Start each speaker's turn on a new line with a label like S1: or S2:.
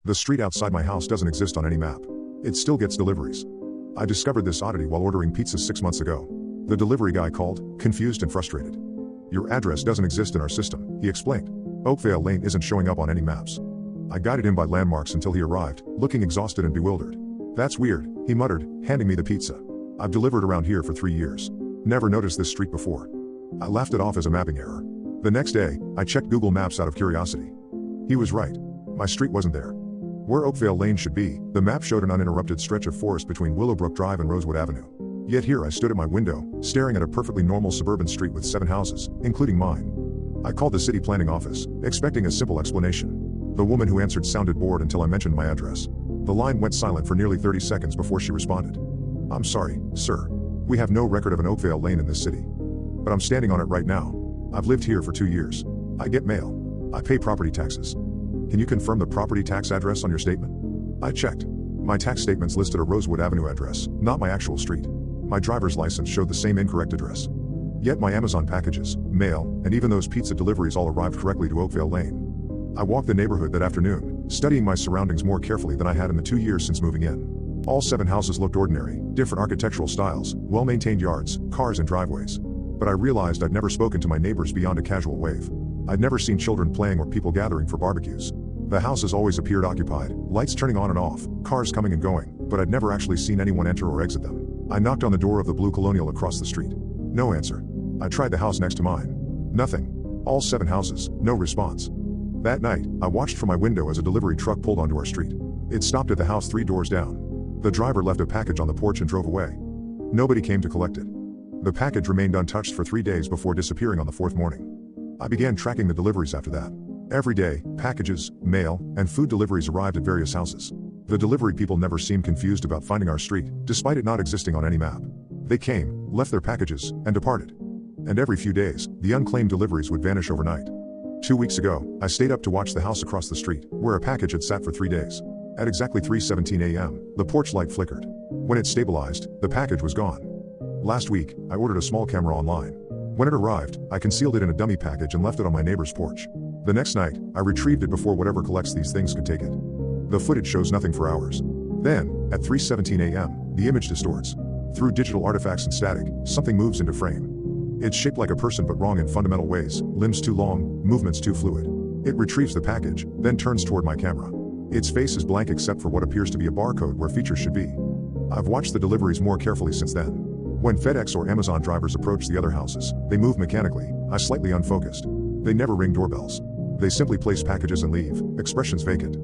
S1: The street outside my house doesn't exist on any map. It still gets deliveries. I discovered this oddity while ordering pizza 6 months ago. The delivery guy called, confused and frustrated. "Your address doesn't exist in our system," he explained. "Oakvale Lane isn't showing up on any maps." I guided him by landmarks until he arrived, looking exhausted and bewildered. "That's weird," he muttered, handing me the pizza. "I've delivered around here for 3 years. Never noticed this street before." I laughed it off as a mapping error. The next day, I checked Google Maps out of curiosity. He was right. My street wasn't there. Where Oakvale Lane should be, the map showed an uninterrupted stretch of forest between Willowbrook Drive and Rosewood Avenue. Yet here I stood at my window, staring at a perfectly normal suburban street with 7 houses, including mine. I called the city planning office, expecting a simple explanation. The woman who answered sounded bored until I mentioned my address. The line went silent for nearly 30 seconds before she responded. "I'm sorry, sir. We have no record of an Oakvale Lane in this city. But I'm standing on it right now. I've lived here for 2 years. I get mail. I pay property taxes. Can you confirm the property tax address on your statement?" I checked. My tax statements listed a Rosewood Avenue address, not my actual street. My driver's license showed the same incorrect address. Yet my Amazon packages, mail, and even those pizza deliveries all arrived correctly to Oakvale Lane. I walked the neighborhood that afternoon, studying my surroundings more carefully than I had in the 2 years since moving in. All 7 houses looked ordinary, different architectural styles, well-maintained yards, cars and driveways. But I realized I'd never spoken to my neighbors beyond a casual wave. I'd never seen children playing or people gathering for barbecues. The houses always appeared occupied, lights turning on and off, cars coming and going, but I'd never actually seen anyone enter or exit them. I knocked on the door of the blue Colonial across the street. No answer. I tried the house next to mine. Nothing. All 7 houses, no response. That night, I watched from my window as a delivery truck pulled onto our street. It stopped at the house 3 doors down. The driver left a package on the porch and drove away. Nobody came to collect it. The package remained untouched for 3 days before disappearing on the 4th morning. I began tracking the deliveries after that. Every day, packages, mail, and food deliveries arrived at various houses. The delivery people never seemed confused about finding our street, despite it not existing on any map. They came, left their packages, and departed. And every few days, the unclaimed deliveries would vanish overnight. 2 weeks ago, I stayed up to watch the house across the street, where a package had sat for 3 days. At exactly 3:17 a.m., the porch light flickered. When it stabilized, the package was gone. Last week, I ordered a small camera online. When it arrived, I concealed it in a dummy package and left it on my neighbor's porch. The next night, I retrieved it before whatever collects these things could take it. The footage shows nothing for hours. Then, at 3:17 a.m., the image distorts. Through digital artifacts and static, something moves into frame. It's shaped like a person but wrong in fundamental ways, limbs too long, movements too fluid. It retrieves the package, then turns toward my camera. Its face is blank except for what appears to be a barcode where features should be. I've watched the deliveries more carefully since then. When FedEx or Amazon drivers approach the other houses, they move mechanically, slightly unfocused. They never ring doorbells. They simply place packages and leave, expressions vacant.